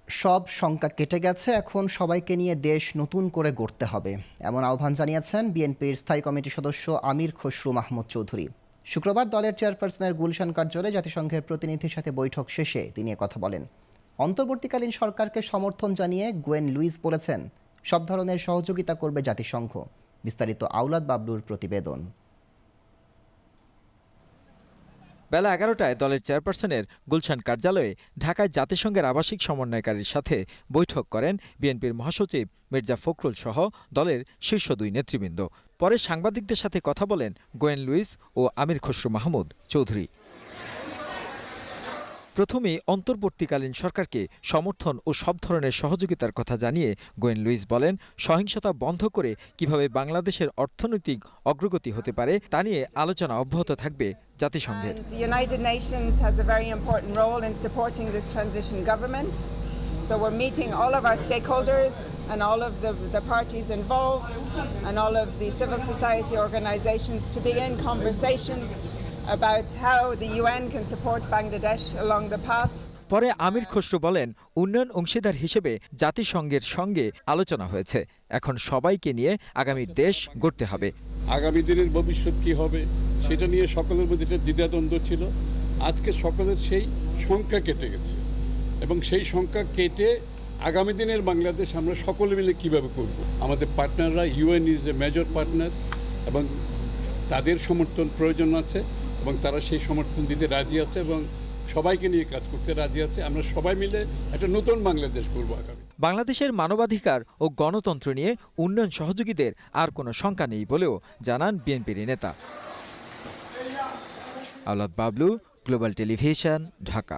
সব শঙ্কা কেটে গেছে, এখন সবাইকে নিয়ে দেশ নতুন করে গড়তে হবে, এমন আহ্বান জানিয়েছেন বিএনপির স্থায়ী কমিটির সদস্য আমির খসরু মাহমুদ চৌধুরী। শুক্রবার দলের চেয়ারপারসনের গুলশান কার্যালয়ে জাতিসংঘের প্রতিনিধির সাথে বৈঠক শেষে তিনি কথা বলেন। অন্তর্বর্তীকালীন সরকারকে সমর্থন জানিয়ে গোয়েন লুইস বলেছেন, সব ধরনের সহযোগিতা করবে জাতিসংঘ। বিস্তারিত আওলাদ বাবলুর প্রতিবেদন। বেলা ১১টায় দলের চেয়ারপারসনের গুলশান কার্যালয়ে ঢাকায় জাতিসংঘের আবাসিক সমন্বয়কারীর সাথে বৈঠক করেন বিএনপির মহাসচিব মির্জা ফখরুল সহ দলের শীর্ষ ২ নেতৃবৃন্দ। পরে সাংবাদিকদের সাথে কথা বলেন গোয়েন লুইস ও আমির খসরু মাহমুদ চৌধুরী। প্রথমেই অন্তর্বর্তীকালীন সরকারকে সমর্থন ও সব ধরনের সহযোগিতার কথা জানিয়ে গোয়েন লুইস বলেন, সহিংসতা বন্ধ করে কিভাবে বাংলাদেশের অর্থনৈতিক অগ্রগতি হতে পারে তা নিয়ে আলোচনা অব্যাহত থাকবে জাতিসংঘের। United Nations has a very important role in supporting this transition government. So we're meeting all of our stakeholders and all of the parties involved and all of the civil society organizations to begin conversations about how the UN can support Bangladesh along the path. পরে আমির খসরু বলেন, উন্নয়ন অংশীদার হিসেবে জাতিসংঘের সঙ্গে আলোচনা হয়েছে, এখন সবাইকে নিয়ে আগামী দেশ গড়তে হবে। আগামী দিনের ভবিষ্যৎ কি হবে সেটা নিয়ে সকলের মধ্যে একটা দ্বিধাদ্বন্দ্ব ছিল। আজকে সকলের সেই সংখ্যা কেটে গেছে এবং সেই সংখ্যা কেটে আগামী দিনের বাংলাদেশ আমরা সকলে মিলে কিভাবে করব। আমাদের পার্টনাররা UN is a major partner এবং তাদের সমর্থন প্রয়োজন আছে এবং তারা সেই সমর্থন দিতে রাজি আছে এবং সবাইকে নিয়ে কাজ করতে রাজি আছে। আমরা সবাই মিলে একটা নতুন বাংলাদেশ করব আগামী। বাংলাদেশের মানবাধিকার ও গণতন্ত্র নিয়ে উন্নয়ন সহযোগীদের আর কোনো শঙ্কা নেই বলেও জানান বিএনপির নেতা। আওলাদ বাবলু, গ্লোবাল টেলিভিশন, ঢাকা।